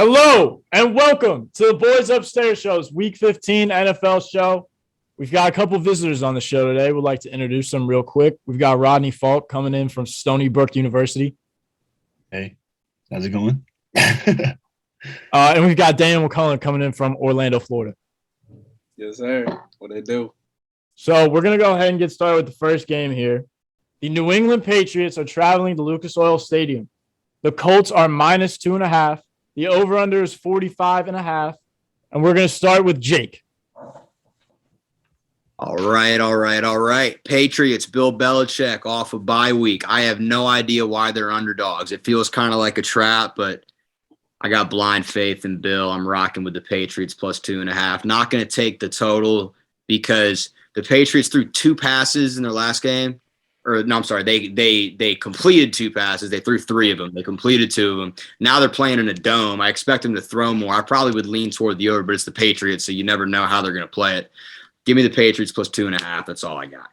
Hello and welcome to the Boys Upstairs Show's Week 15 NFL show. We've got a couple visitors on the show today. We'd like to introduce them real quick. We've got Rodney Faulk coming in from Stony Brook University. Hey, how's it going? And we've got Daniel McCullon coming in from Orlando, Florida. Yes, sir. What they do? So we're going to go ahead and get started with the first game here. The New England Patriots are traveling to Lucas Oil Stadium. The Colts are minus 2.5. The over-under is 45.5. And we're going to start with Jake. All right. Patriots, Bill Belichick off a bye week. I have no idea why they're underdogs. It feels kind of like a trap, but I got blind faith in Bill. I'm rocking with the Patriots plus 2.5. Not going to take the total because the Patriots threw two passes in their last game. They completed two passes. They threw three of them. They completed two of them. Now they're playing in a dome. I expect them to throw more. I probably would lean toward the over, but it's the Patriots, so you never know how they're going to play it. Give me the Patriots plus 2.5. That's all I got.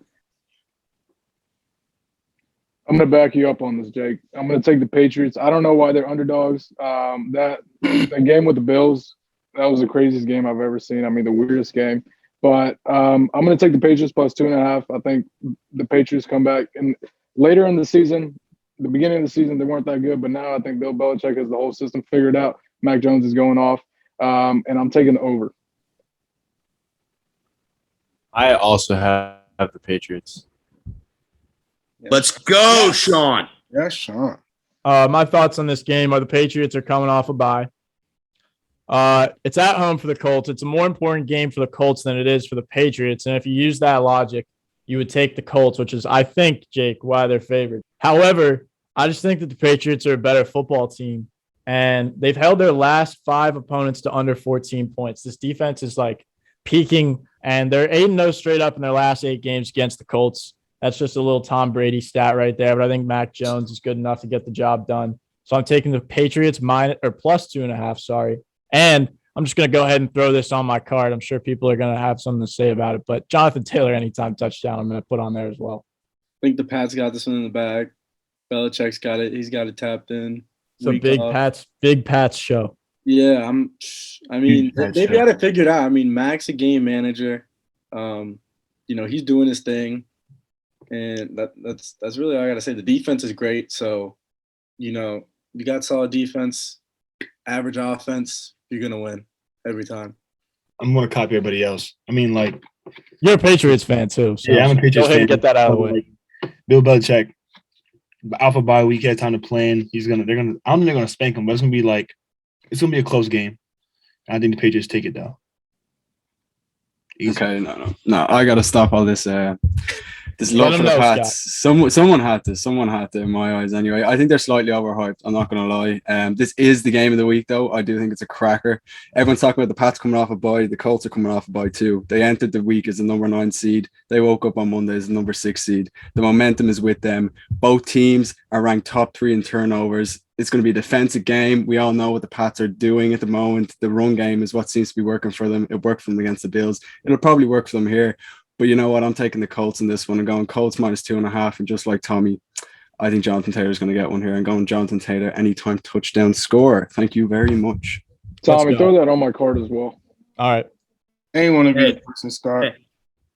I'm going to back you up on this, Jake. I'm going to take the Patriots. I don't know why they're underdogs. That game with the Bills, that was the craziest game I've ever seen. I mean, the weirdest game. But I'm going to take the Patriots plus 2.5. I think the Patriots come back. And later in the season, the beginning of the season, they weren't that good. But now I think Bill Belichick has the whole system figured out. Mac Jones is going off. And I'm taking the over. I also have the Patriots. Let's go, Sean. Yes, Sean. My thoughts on this game are the Patriots are coming off a bye. It's at home for the Colts. It's a more important game for the Colts than it is for the Patriots. And if you use that logic, you would take the Colts, which is, I think, Jake, why they're favored. However, I just think that the Patriots are a better football team. And they've held their last 5 opponents to under 14 points. This defense is like peaking, and they're 8-0 straight up in their last 8 games against the Colts. That's just a little Tom Brady stat right there. But I think Mac Jones is good enough to get the job done. So I'm taking the Patriots plus 2.5, sorry. And I'm just going to go ahead and throw this on my card. I'm sure people are going to have something to say about it. But Jonathan Taylor, anytime touchdown, I'm going to put on there as well. I think the Pats got this one in the bag. Belichick's got it. He's got it tapped in. So big Pats show. Yeah, they've got it figured out. I mean, Mac's a game manager. He's doing his thing. And that's really all I got to say. The defense is great. So, you got solid defense, average offense, you're going to win every time. I'm going to copy everybody else. I mean, like, you're a Patriots fan too. So yeah, I'm a Patriots fan. Go ahead and get that out of the way. Bill Belichick, alpha bye week, he had time to plan. I don't think they're gonna spank him, but it's gonna be a close game. I think the Patriots take it down. Easy. Okay, no. I gotta stop all this. This love for the Pats. Someone had to in my eyes anyway. I think they're slightly overhyped. I'm not going to lie. This is the game of the week, though. I do think it's a cracker. Everyone's talking about the Pats coming off a bye. The Colts are coming off a bye too. They entered the week as the number 9 seed. They woke up on Monday as the number 6 seed. The momentum is with them. Both teams are ranked top 3 in turnovers. It's going to be a defensive game. We all know what the Pats are doing at the moment. The run game is what seems to be working for them. It worked for them against the Bills. It'll probably work for them here. But you know what? I'm taking the Colts in this one. I'm going Colts minus 2.5. And just like Tommy, I think Jonathan Taylor is going to get one here. I'm going Jonathan Taylor anytime touchdown score. Thank you very much. Tommy, throw that on my card as well. All right. Anyone to be the person start.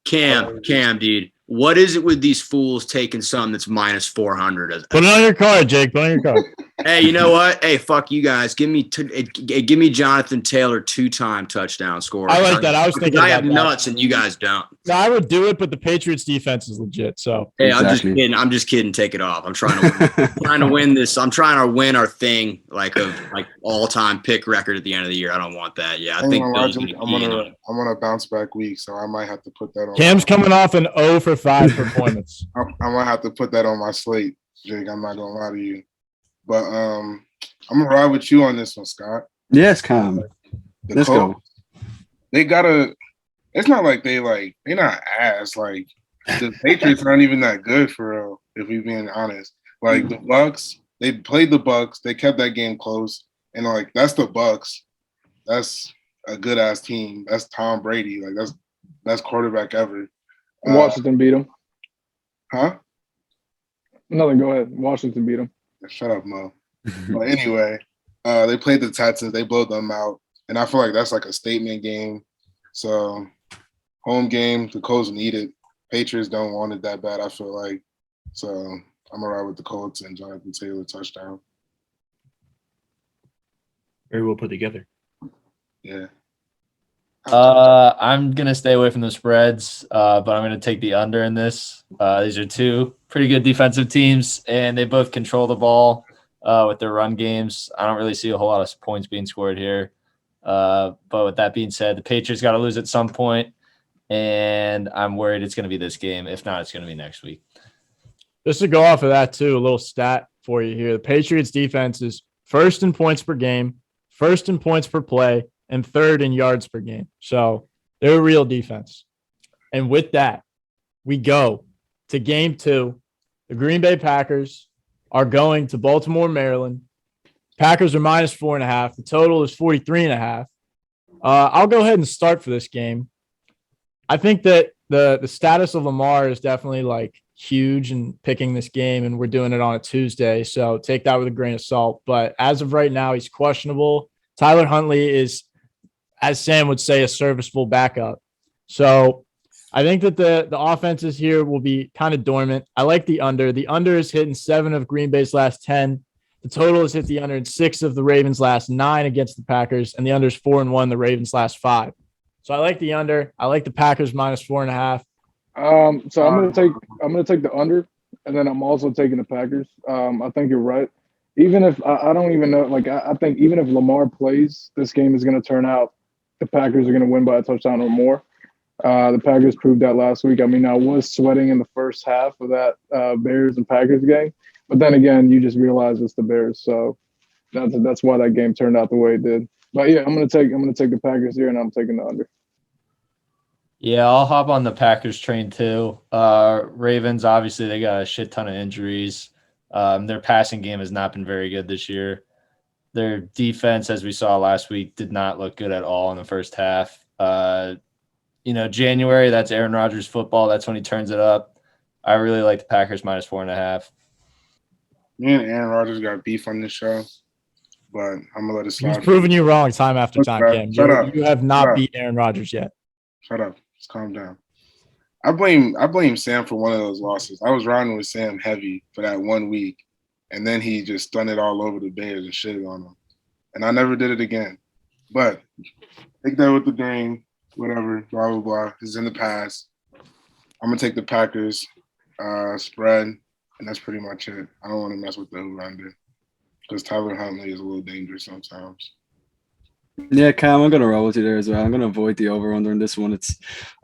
Cam, dude. What is it with these fools taking some that's minus 400? Put it on your card, Jake. Put it on your card. Hey, you know what? Hey, fuck you guys. Give me Jonathan Taylor 2-time touchdown score. I like that. I was thinking I have about nuts and you guys don't. No, I would do it, but the Patriots defense is legit. So hey, exactly. I'm just kidding. Take it off. I'm trying to win this. I'm trying to win our thing like all-time pick record at the end of the year. I don't want that. Yeah, I think Bill's I'm on a bounce back week, so I might have to put that on. Cam's coming off an 0 for 5 performance. I might have to put that on my slate, Jake. I'm not gonna lie to you. But I'm gonna ride with you on this one, Scott. Yes, Cam. Let's go. They gotta. It's not like they're not ass. Like the Patriots aren't even that good for real. If we're being honest, like the Bucks, they played the Bucks. They kept that game close, and that's the Bucks. That's a good ass team. That's Tom Brady. Like that's best quarterback ever. Washington beat them. Huh? Nothing. Go ahead. Washington beat them. Shut up, Mo. But anyway, They played the Texans. They blew them out. And I feel like that's like a statement game. So home game, the Colts need it. Patriots don't want it that bad, I feel like. So I'm going to ride with the Colts and Jonathan Taylor touchdown. Very well put together. Yeah. I'm going to stay away from the spreads, but I'm going to take the under in this. These are two pretty good defensive teams, and they both control the ball with their run games. I don't really see a whole lot of points being scored here. But with that being said, the Patriots got to lose at some point, and I'm worried it's going to be this game. If not, it's going to be next week. Just to go off of that, too, a little stat for you here. The Patriots defense is first in points per game, first in points per play, and third in yards per game. So they're a real defense. And with that, we go to game 2. The Green Bay Packers are going to Baltimore, Maryland. Packers are minus 4.5. The total is 43.5. I'll go ahead and start for this game. I think that the status of Lamar is definitely like huge in picking this game, and we're doing it on a Tuesday, so take that with a grain of salt. But as of right now, he's questionable. Tyler Huntley is, as Sam would say, a serviceable backup. So I think that the offenses here will be kind of dormant. I like the under. The under is hitting 7 of Green Bay's last 10. The total is hit the under in 6 of the Ravens' last 9 against the Packers, and the under is 4-1 the Ravens' last 5. So I like the under. I like the Packers minus 4.5. So I'm gonna take the under, and then I'm also taking the Packers. I think you're right. Even if I don't even know, like I think even if Lamar plays, this game is gonna turn out the Packers are gonna win by a touchdown or more. The Packers proved that last week. I mean, I was sweating in the first half of that Bears and Packers game, but then again, you just realize it's the Bears, so that's why that game turned out the way it did. But yeah, I'm gonna take the Packers here, and I'm taking the under. Yeah, I'll hop on the Packers train too. Ravens, obviously, they got a shit ton of injuries. Their passing game has not been very good this year. Their defense, as we saw last week, did not look good at all in the first half. January, that's Aaron Rodgers football. That's when he turns it up. I really like the Packers minus 4.5. Me and Aaron Rodgers got beef on this show, but I'm going to let it slide. He's proven you wrong time after time, Cam. Shut up. You have not beat Aaron Rodgers yet. Shut up. Just calm down. I blame Sam for one of those losses. I was riding with Sam heavy for that 1 week, and then he just stunned it all over the Bears and shitted on them. And I never did it again. But take that with the grain, whatever, blah, blah, blah. It's in the past. I'm going to take the Packers spread, and that's pretty much it. I don't want to mess with the over-under because Tyler Huntley is a little dangerous sometimes. Yeah, Cam, I'm gonna roll with you there as well. I'm gonna avoid the over under in this one.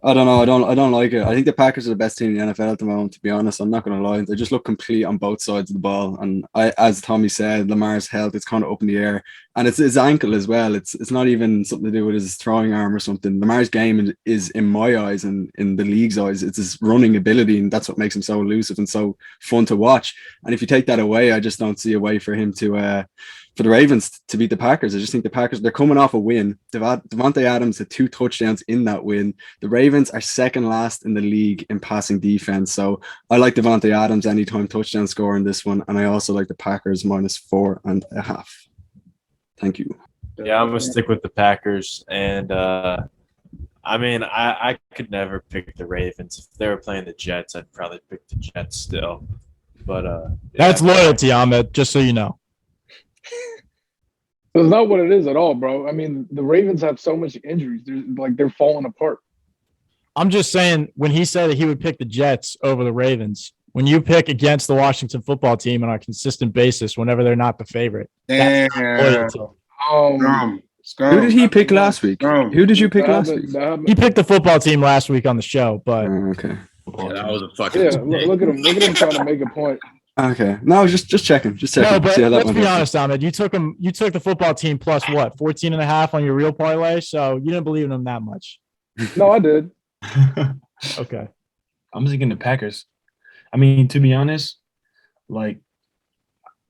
I don't know. I don't like it. I think the Packers are the best team in the NFL at the moment. To be honest, I'm not gonna lie. They just look complete on both sides of the ball. And as Tommy said, Lamar's health is kind of up in the air, and it's his ankle as well. It's not even something to do with his throwing arm or something. Lamar's game is, in my eyes and in the league's eyes, it's his running ability, and that's what makes him so elusive and so fun to watch. And if you take that away, I just don't see a way for him to. For the Ravens to beat the Packers. I just think the Packers, they're coming off a win. Devontae Adams had 2 touchdowns in that win. The Ravens are second last in the league in passing defense. So I like Devontae Adams anytime touchdown score in this one. And I also like the Packers minus 4.5. Thank you. Yeah, I'm going to stick with the Packers. And I could never pick the Ravens. If they were playing the Jets, I'd probably pick the Jets still. But that's loyalty, Ahmed, just so you know. That's not what it is at all, bro. I mean, the Ravens have so much injuries. They're falling apart. I'm just saying, when he said that he would pick the Jets over the Ravens, when you pick against the Washington football team on a consistent basis, whenever they're not the favorite, that's loyalty. Who did he pick last week? Who did you pick last week? He picked the football team last week on the show, but okay. Yeah, that was a fucking look at him. Look at him trying to make a point. Okay. No, just checking. No, but let's be honest, Ahmed. You took the football team plus what? 14.5 on your real parlay, so you didn't believe in them that much. No, I did. Okay. I'm just thinking the Packers. I mean, to be honest, like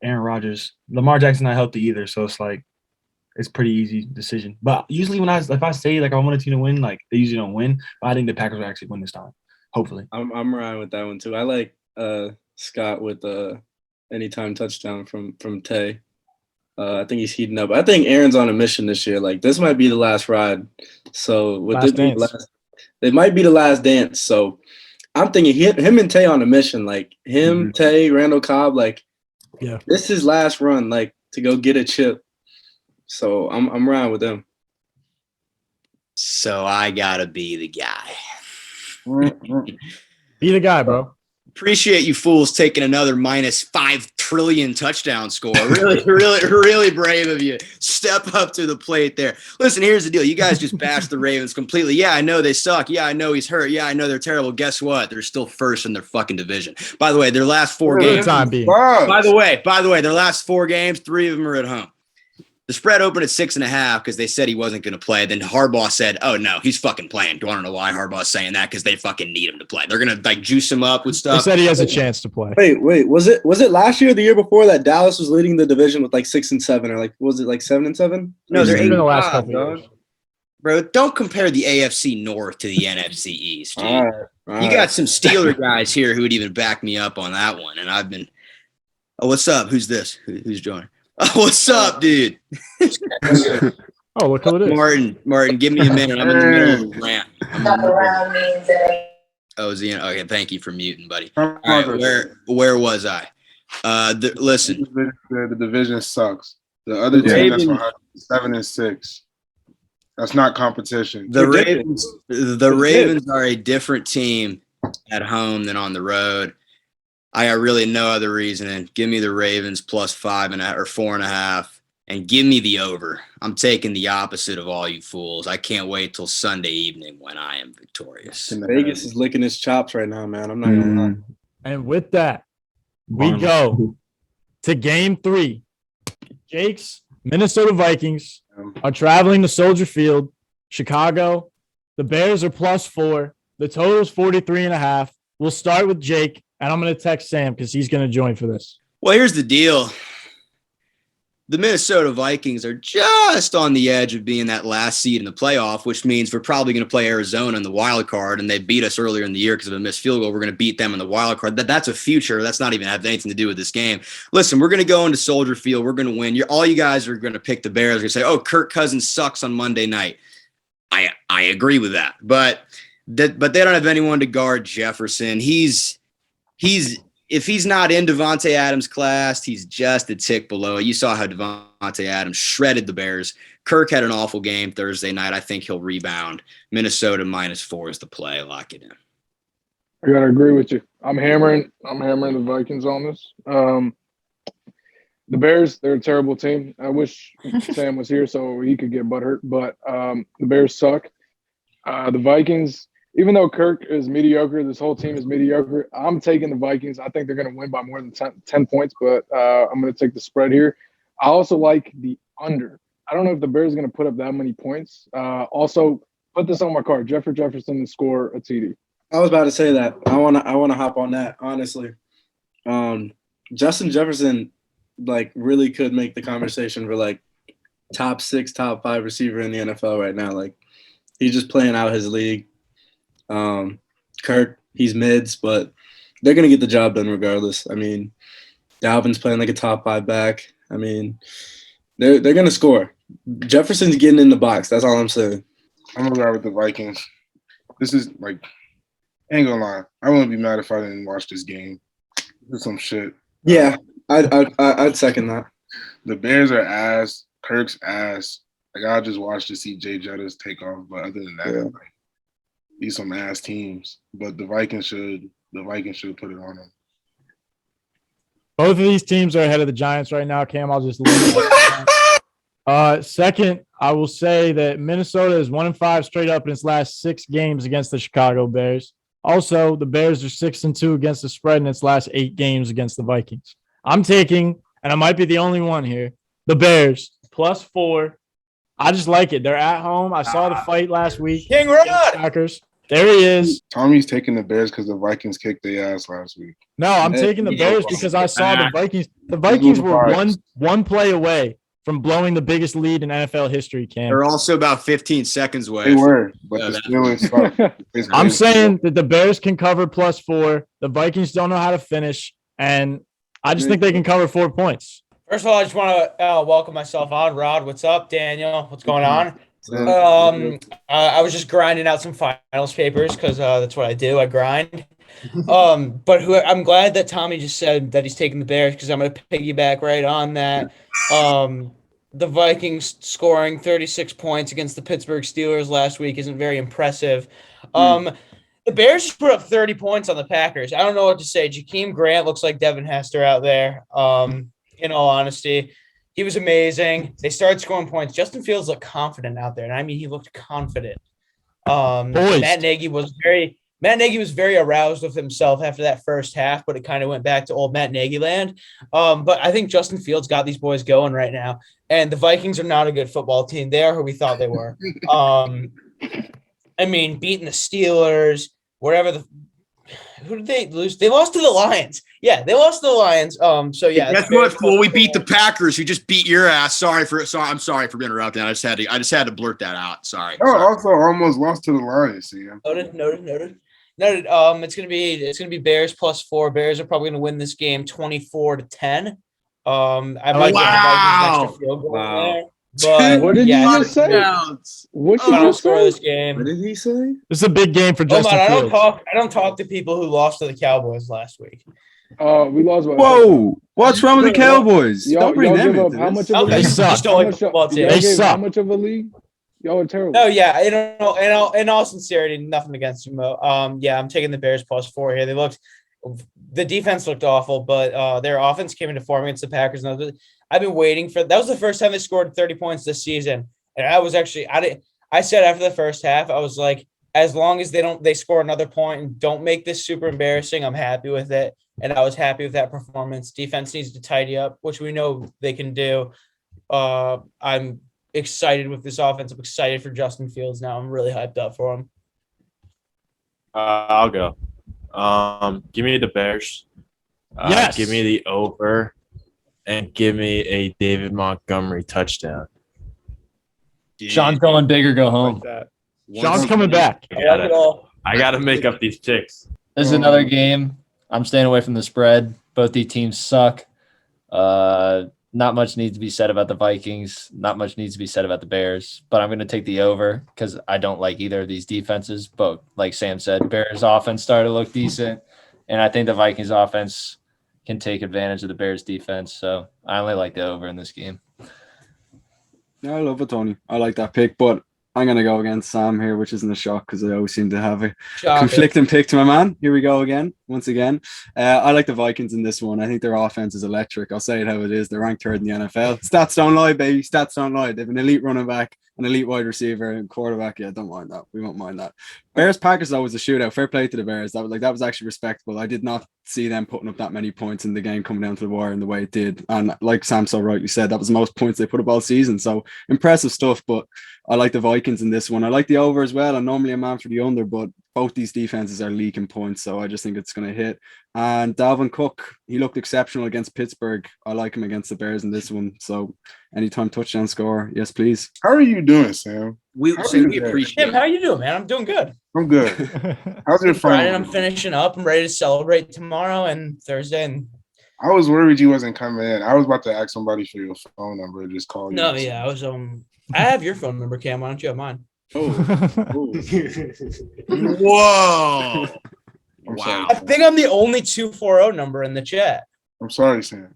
Aaron Rodgers, Lamar Jackson not healthy either, so it's like it's pretty easy decision. But usually if I say like I want a team to win, like they usually don't win. But I think the Packers will actually win this time. Hopefully. I'm riding with that one too. I like Scott with anytime touchdown from Tay. I think he's heating up. I think Aaron's on a mission this year. Like this might be the last ride. So with Last dance. It might be the last dance. So I'm thinking him and Tay on a mission. Like him, Tay, Randall Cobb. Like, yeah, this is his last run. Like to go get a chip. So I'm riding with them. So I gotta be the guy. Be the guy, bro. Appreciate you fools taking another minus 5 trillion touchdown score. Really brave of you. Step up to the plate there. Listen, here's the deal. You guys just bashed the Ravens completely. Yeah, I know they suck. Yeah, I know he's hurt. Yeah, I know they're terrible. Guess what? They're still first in their fucking division. By the way, their last 4 games. Time being. By the way, their last 4 games, 3 of them are at home. The spread opened at 6.5 because they said he wasn't going to play. Then Harbaugh said, "Oh no, he's fucking playing." Do you want to know why Harbaugh's saying that? Because they fucking need him to play. They're gonna like juice him up with stuff. They said he has a chance to play. Wait, was it last year or the year before that Dallas was leading the division with like 6-7 or like was it like 7-7? No, they're 8 in the last couple years. Bro, don't compare the AFC North to the NFC East. All right. You got some Steeler guys here who would even back me up on that one, and I've been. Oh, what's up? Who's this? Who's joining? Oh, what's up, dude? Oh, look who it is. Martin, give me a minute. I'm in the middle of a rant. Oh, Zian. Okay, thank you for muting, buddy. All right, where was I? Listen. The division sucks. The other team that's behind 7-6. That's not competition. The Ravens are a different team at home than on the road. I got really no other reasoning. Give me the Ravens plus 5.5 or 4.5, and give me the over. I'm taking the opposite of all you fools. I can't wait till Sunday evening when I am victorious. Vegas is licking his chops right now, man. I'm not gonna lie. And with that, we go to game 3. Jake's Minnesota Vikings are traveling to Soldier Field, Chicago. The Bears are plus 4. The total is 43.5. We'll start with Jake. And I'm going to text Sam because he's going to join for this. Well, here's the deal. The Minnesota Vikings are just on the edge of being that last seed in the playoff, which means we're probably going to play Arizona in the wild card, and they beat us earlier in the year because of a missed field goal. We're going to beat them in the wild card. That's a future. That's not even have anything to do with this game. Listen, we're going to go into Soldier Field. We're going to win. All you guys are going to pick the Bears. You're going to say, "Oh, Kirk Cousins sucks on Monday night." I agree with that, but they don't have anyone to guard Jefferson. If he's not in Devontae Adams' class, he's just a tick below. You saw how Devontae Adams shredded the Bears. Kirk had an awful game Thursday night. I think he'll rebound. Minnesota -4 is the play. Lock it in. I gotta agree with you. I'm hammering the Vikings on this. The Bears, they're a terrible team. I wish Sam was here so he could get butthurt, but the Bears suck. The Vikings. Even though Kirk is mediocre, this whole team is mediocre. I'm taking the Vikings. I think they're going to win by more than 10 points, but I'm going to take the spread here. I also like the under. I don't know if the Bears are going to put up that many points. Also, put this on my card. Jefferson to score a TD. I was about to say that. I want to hop on that, honestly. Justin Jefferson, like, really could make the conversation for, like, top 6, top 5 receiver in the NFL right now. Like, he's just playing out his league. Kirk, he's mids, but they're going to get the job done regardless. I mean, Dalvin's playing like a top 5 back. I mean, they're going to score. Jefferson's getting in the box. That's all I'm saying. I'm going to ride with the Vikings. This is like, ain't going to lie. I wouldn't be mad if I didn't watch this game. This is some shit. Yeah, I'd second that. The Bears are ass. Kirk's ass. Like, I just watched to see Jay Jettas take off, but other than that, like, these some ass teams, but the Vikings should put it on them. Both of these teams are ahead of the Giants right now. Cam, I'll just leave it. Second, I will say that Minnesota is 1-5 straight up in its last 6 games against the Chicago Bears. Also, the Bears are 6-2 against the spread in its last 8 games against the Vikings. I'm taking, and I might be the only one here, the Bears +4. I just like it. They're at home. I saw the fight last week. King Rod! Packers. There he is. Tommy's taking the Bears because the Vikings kicked their ass last week. No, I'm taking the Bears because I saw the Vikings. The Vikings were one play away from blowing the biggest lead in NFL history, Cam. They're also about 15 seconds away. They were, but the Steelers suck. I'm saying that the Bears can cover +4. The Vikings don't know how to finish, and I just think they can cover 4 points. First of all, I just want to welcome myself on. Rod, what's up? Daniel, what's going on? I was just grinding out some finals papers because that's what I do. I grind. But I'm glad that Tommy just said that he's taking the Bears because I'm going to piggyback right on that. The Vikings scoring 36 points against the Pittsburgh Steelers last week isn't very impressive. The Bears just put up 30 points on the Packers. I don't know what to say. Jakeem Grant looks like Devin Hester out there. In all honesty, he was amazing. They started scoring points. Justin Fields looked confident out there, and I mean, he looked confident. Matt Nagy was very aroused with himself after that first half, but it kind of went back to old Matt Nagy land. But I think Justin Fields got these boys going right now, and the Vikings are not a good football team. They are who we thought they were. I mean, beating the Steelers, who did they lose? They lost to the Lions. Yeah, they lost to the Lions. So yeah, that's what. Well, we beat the Packers, who just beat your ass. I'm sorry for interrupting. I just had to blurt that out. Sorry. Also almost lost to the Lions. Yeah. Noted. It's gonna be Bears +4. Bears are probably gonna win this game 24-10. I might get the Vikings an extra field goal there. But what did you just say? What did you score this game? What did he say? This is a big game for Justin Fields. I don't talk to people who lost to the Cowboys last week. We lost. Whoa! What's wrong with the Cowboys? Don't bring them into how much this. of a They suck. They suck. How much of a league? Y'all are terrible. No, yeah. In all sincerity, nothing against them. Yeah, I'm taking the Bears +4 here. The defense looked awful, but their offense came into form against the Packers. I've been waiting for that. Was the first time they scored 30 points this season, and I said after the first half, I was like, as long as they score another point and don't make this super embarrassing, I'm happy with it. And I was happy with that performance. Defense needs to tidy up, which we know they can do. I'm excited with this offense. I'm excited for Justin Fields now. I'm really hyped up for him. I'll go. Give me the Bears. Yes. Give me the over, and give me a David Montgomery touchdown. Sean's going big or go home. Sean's coming back. I gotta make up these picks. This is another game. I'm staying away from the spread. Both these teams suck. Not much needs to be said about the Vikings. Not much needs to be said about the Bears. But I'm going to take the over because I don't like either of these defenses. But like Sam said, Bears offense started to look decent. And I think the Vikings offense can take advantage of the Bears defense. So I only like the over in this game. Yeah, I love it, Tony. I like that pick, but I'm going to go against Sam here, which isn't a shock because I always seem to have a conflicting pick to my man. Here we go again, once again. I like the Vikings in this one. I think their offense is electric. I'll say it how it is. They're ranked third in the NFL. Stats don't lie, baby. Stats don't lie. They have an elite running back, an elite wide receiver, and quarterback. Yeah, don't mind that. We won't mind that. Bears-Packers, though, was a shootout. Fair play to the Bears. That was actually respectable. I did not see them putting up that many points in the game coming down to the wire in the way it did. And like Sam so rightly said, that was the most points they put up all season. So impressive stuff, but I like the Vikings in this one. I like the over as well. I'm normally a man for the under, but both these defenses are leaking points, so I just think it's going to hit. And Dalvin Cook, he looked exceptional against Pittsburgh. I like him against the Bears in this one. So anytime touchdown score, yes, please. How are you doing, Sam? We appreciate it. How are you doing, man? I'm doing good. I'm good. How's your Friday? I'm finishing up. I'm ready to celebrate tomorrow and Thursday. And I was worried you wasn't coming in. I was about to ask somebody for your phone number and just call you. No, yeah, I was I have your phone number, Cam. Why don't you have mine? Oh. Whoa. Wow. I think I'm the only 240 number in the chat. I'm sorry, Sam.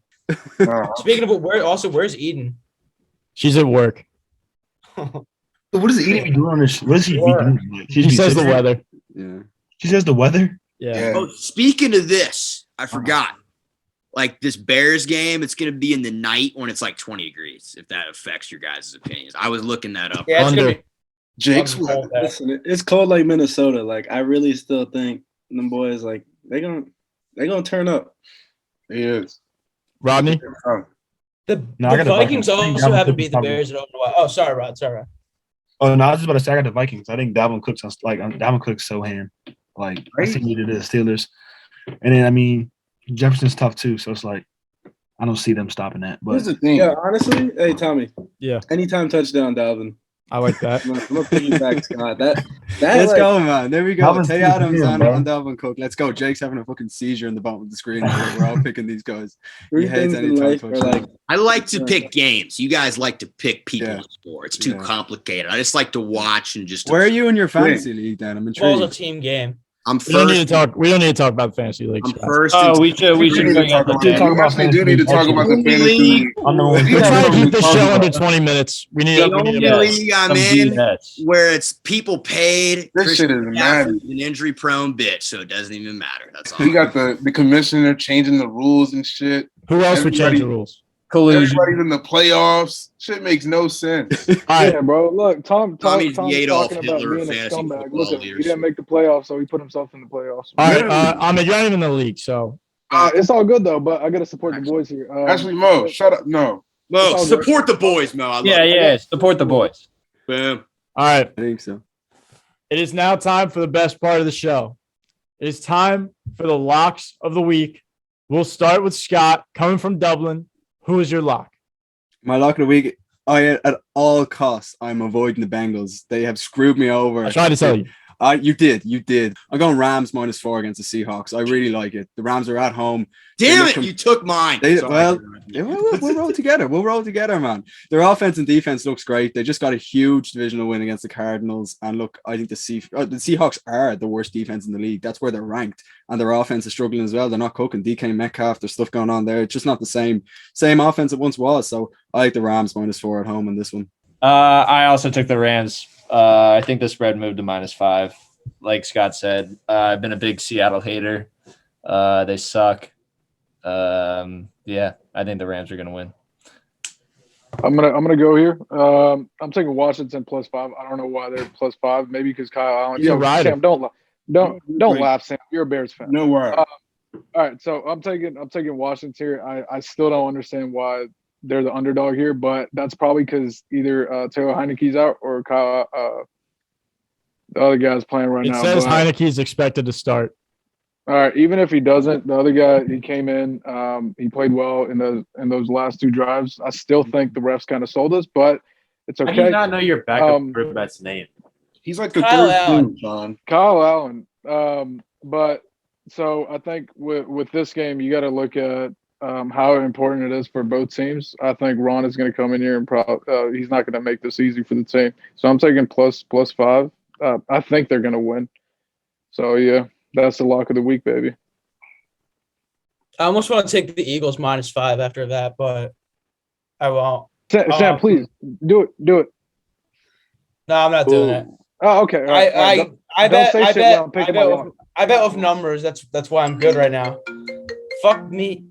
Speaking of where's Eden? She's at work. What does Eden be doing on this? What does she be doing? She says the weather. Yeah. She says the weather? Yeah. Oh, speaking of this, I forgot. Like this Bears game, it's going to be in the night when it's like 20 degrees, if that affects your guys' opinions. I was looking that up. Yeah, it's going to be Jake's listen, it's cold like Minnesota. Like I really still think them boys like they're gonna turn up. He is. Rodney? The Vikings also haven't beat the Bears in a while. Oh, sorry, Rod. Oh no, I was just about to say I got the Vikings. I think Dalvin Cook's so ham. Like I think he did the Steelers. And then I mean Jefferson's tough too, so it's like I don't see them stopping that. But here's the thing. Yeah, honestly, hey Tommy. Yeah. Anytime touchdown, Dalvin. I like that. I'm gonna piggyback Scott. Let's like, go, man. There we go. Dalvin's Tay too Adams clear, and bro. Dalvin Cook. Let's go. Jake's having a fucking seizure in the bottom of the screen. We're all picking these guys. three He hates things any in top life are touchdown. like I like to pick games. You guys like to pick people Yeah. to score. It's too Yeah. complicated. I just like to watch and just. Where are you in your fantasy league, then? I'm Football's a intrigued. team game. I'm We don't need to first. talk. We don't need to talk about the fantasy league. I'm Scott. first. Oh, in- we should bring up the We talk about We do need to talk about the Only fantasy league- league. Underwing. We We're have trying to something keep this talk show about. under 20 minutes. We need. The We need only a league I'm Some in BS. where it's people paid. This shit is Christian mad. McCaffrey's an injury prone bitch, so it doesn't even matter. That's all. We got the commissioner changing the rules and shit. Who else would change Everybody- the rules? Collusion. Everybody's in the playoffs. Shit makes no sense. All right. Yeah, bro. Look, Tom's Tommy's the talking Adolf about Hitler of being a fantasy scumbag. football Look at him. He leaders. didn't make the playoffs, so he put himself in the playoffs. All right. Ahmed, you're not even in the league, so It's all good though, but I gotta support the boys here. Actually, Mo, shut up. No. Mo, It's all support the boys, Mo. I love Yeah, it. yeah. Support the boys. Boom. all right. I think so. It is now time for the best part of the show. It is time for the locks of the week. We'll start with Scott, coming from Dublin. Who is your lock? My lock of the week. At all costs, I'm avoiding the Bengals. They have screwed me over. I tried to tell you. You did. I'm going Rams -4 against the Seahawks. I really like it. The Rams are at home. Damn look it, you took mine. Sorry. We'll roll together. We'll roll together, man. Their offense and defense looks great. They just got a huge divisional win against the Cardinals. And look, I think the Seahawks are the worst defense in the league. That's where they're ranked. And their offense is struggling as well. They're not cooking. DK Metcalf, there's stuff going on there. It's just not the same offense it once was. So I like the Rams -4 at home in this one. I also took the Rams. I think the spread moved to -5. Like Scott said, I've been a big Seattle hater. They suck. Yeah, I think the Rams are going to win. I'm gonna go here. I'm taking Washington +5. I don't know why they're +5. Maybe because Kyle Allen. He's a rider. Sam, don't laugh, Sam. You're a Bears fan. No worry. All right, so I'm taking Washington here. I still don't understand why they're the underdog here, but that's probably because either Taylor Heineke's out or Kyle, the other guy's playing right It now. says but- Heineke is expected to start. All right, even if he doesn't, the other guy, he came in, he played well in those last two drives. I still think the refs kind of sold us, but it's How do you okay. not know your backup quarterback's name? He's like the Kyle third Allen. team, John. Kyle Allen. But so I think with this game, you got to look at how important it is for both teams. I think Ron is going to come in here and probably he's not going to make this easy for the team. So I'm taking +5. I think they're going to win. So yeah, that's the lock of the week, baby. I almost want to take the Eagles -5 after that, but I won't. Sam, please do it. No, I'm not doing it. Oh, okay. All right, all right. I Don't bet say I shit bet while I'm I picking bet my with, lock. I bet with numbers. That's why I'm good right now. Fuck me.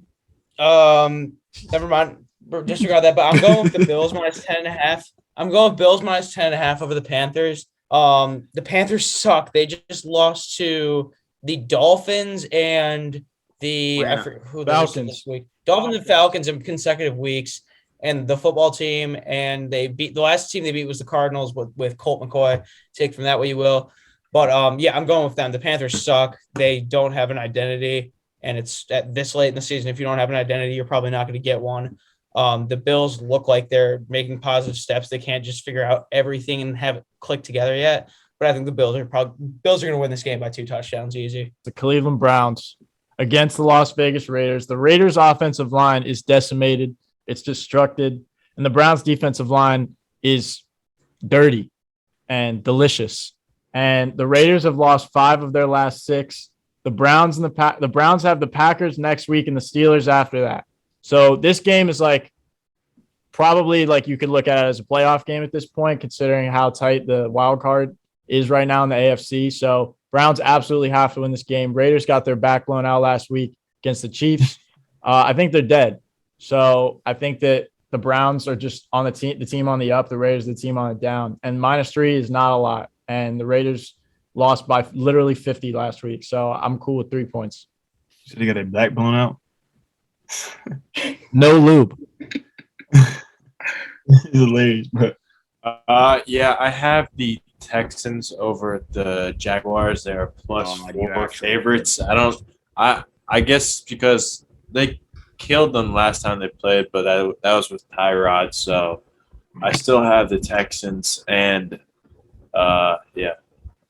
Never mind. Disregard that. But I'm going with the Bills -10.5. I'm going with Bills -10.5 over the Panthers. The Panthers suck. They just lost to the Dolphins and I forget who they lost to this week. Dolphins and Falcons in consecutive weeks. And the football team, and they beat the last team they beat was the Cardinals with Colt McCoy. Take from that what you will, but yeah, I'm going with them. The Panthers suck. They don't have an identity, and it's at this late in the season. If you don't have an identity, you're probably not going to get one. The Bills look like they're making positive steps. They can't just figure out everything and have it click together yet. But I think the Bills are going to win this game by 2 touchdowns, easy. The Cleveland Browns against the Las Vegas Raiders. The Raiders' offensive line is decimated. It's destructed. And the Browns' defensive line is dirty and delicious. And the Raiders have lost 5 of their last 6. The Browns have the Packers next week and the Steelers after that. So this game is probably you could look at it as a playoff game at this point, considering how tight the wild card is right now in the AFC. So Browns absolutely have to win this game. Raiders got their back blown out last week against the Chiefs. I think they're dead. So I think that the Browns are just on the team on the up, the Raiders the team on the down. And -3 is not a lot. And the Raiders lost by literally 50 last week. So I'm cool with 3 points. Should they get their back blown out? No lube. He's hilarious, but Yeah, I have the Texans over the Jaguars. They're +4 favorites. I guess because they killed them last time they played, but that was with Tyrod. So I still have the Texans, and yeah.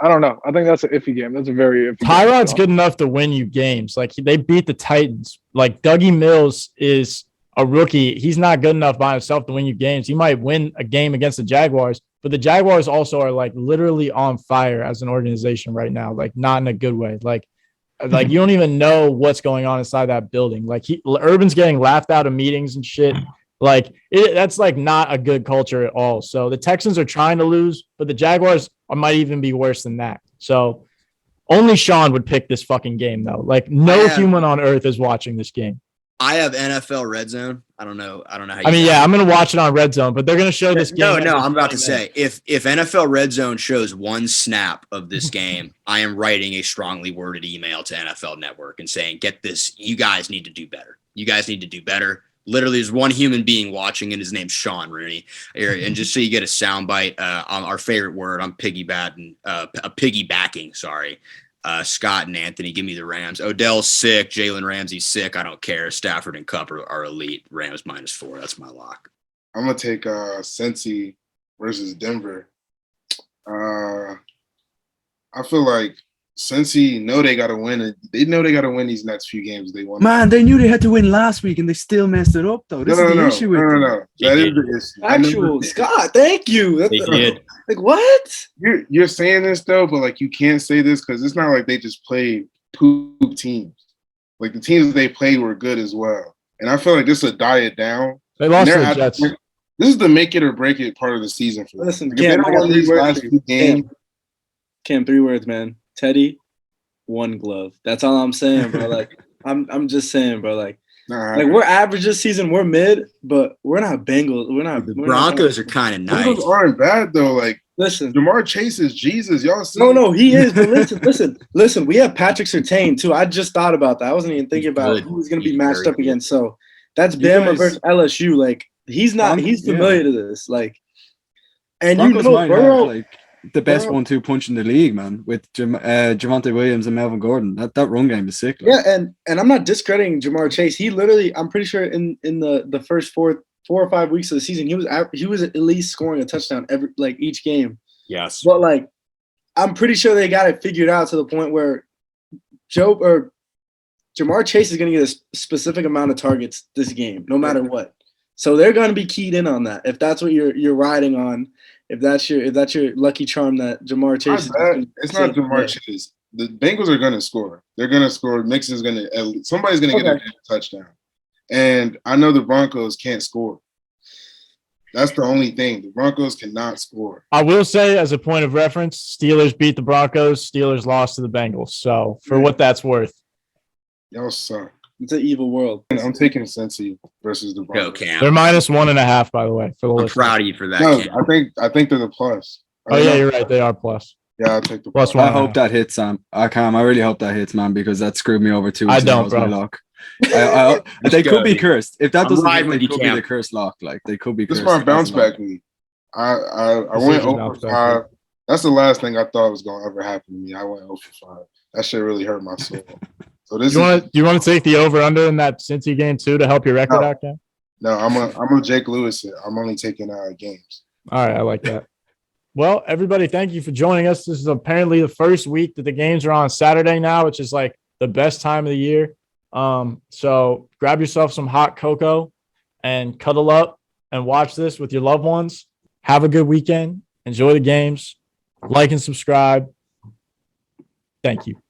I don't know. I think that's an iffy game. That's a very iffy Tyrod's game. good enough to win you games. Like they beat the Titans. Like Dougie Mills is a rookie. He's not good enough by himself to win you games. He might win a game against the Jaguars, but the Jaguars also are like literally on fire as an organization right now. Like not in a good way. Like you don't even know what's going on inside that building. Like Urban's getting laughed out of meetings and shit. Like that's like not a good culture at all. So the Texans are trying to lose, but the Jaguars might even be worse than that. So only Sean would pick this fucking game though. Like no human on earth is watching this game. I have NFL Red Zone. I don't know how you I'm going to watch it on Red Zone, but they're going to show this game. No, I'm about to say if NFL Red Zone shows one snap of this game, I am writing a strongly worded email to NFL Network and saying, get this, you guys need to do better. You guys need to do better. Literally, there's one human being watching, and his name's Sean Rooney. And just so you get a soundbite on our favorite word, I'm piggybacking. Sorry, Scott and Anthony, give me the Rams. Odell's sick. Jalen Ramsey's sick. I don't care. Stafford and Cup are elite. Rams -4. That's my lock. I'm gonna take Cincy versus Denver. I feel like Cincy know they gotta win it. They know they gotta win these next few games. They want. Man, they knew they had to win last week, and they still messed it up. Though this is the issue with them. No. That is the issue. Actual Scott, thank you. They did. Like what? You're saying this though, but like you can't say this because it's not like they just played poop teams. Like the teams they played were good as well, and I feel like this will die it down. They lost to the Jets. This is the make it or break it part of the season for them. Listen, Like, if they don't win these last few games. Cam, 3 words, man. Teddy, 1 glove. That's all I'm saying, bro. Like I'm just saying, bro. Like we're average this season. We're mid, but we're not Bengals. The Broncos are kind of nice. Broncos aren't bad though. Like listen, Jamar Chase is Jesus. Y'all see? No, he is. But listen. We have Patrick Surtain too. I just thought about that. I wasn't even thinking about who he's going to be matched up against. So that's Bama versus LSU. Like he's not. He's familiar to this. Like, and Broncos you know, Burrow. Like the best 1-2 punch in the league, man, with Javonte Williams and Melvin Gordon. That run game is sick. Like. Yeah, and I'm not discrediting Jamar Chase. He literally, I'm pretty sure in the first 4 or 5 weeks of the season, he was at least scoring a touchdown each game. Yes. But like, I'm pretty sure they got it figured out to the point where Jamar Chase is going to get a specific amount of targets this game, no matter what. So they're going to be keyed in on that. If that's what you're riding on. If that's your lucky charm that Jamar Chase it's not Jamar Chase. The Bengals are going to score. They're going to score. Mixon's going to – somebody's going to get a touchdown. And I know the Broncos can't score. That's the only thing. The Broncos cannot score. I will say, as a point of reference, Steelers beat the Broncos. Steelers lost to the Bengals. So for what that's worth. Y'all suck. It's an evil world. I'm taking Cincy versus the Broncos. Go, Cam. They're -1.5, by the way. For the I'm listeners. proud of you for that. No, Cam. I think they're the plus. Oh yeah, you're right. They are plus. Yeah, I'll take the plus I hope that hits, Sam. I really hope that hits, man, because that screwed me over too. I don't, bro. Lock. They could be cursed. If that doesn't right hit, they you, could Cam. be the cursed lock. Like they could be This cursed. is my bounce back week. I went 0 for 5. That's the last thing I thought was going to ever happen to me. I went 0 for 5. That shit really hurt my soul. So this do you want to take the over under in that Cincy game too to help your record out, Cam? No, I'm a Jake Lewis. I'm only taking games. All right, I like that. Well, everybody, thank you for joining us. This is apparently the first week that the games are on Saturday now, which is like the best time of the year. So grab yourself some hot cocoa and cuddle up and watch this with your loved ones. Have a good weekend. Enjoy the games. Like and subscribe. Thank you.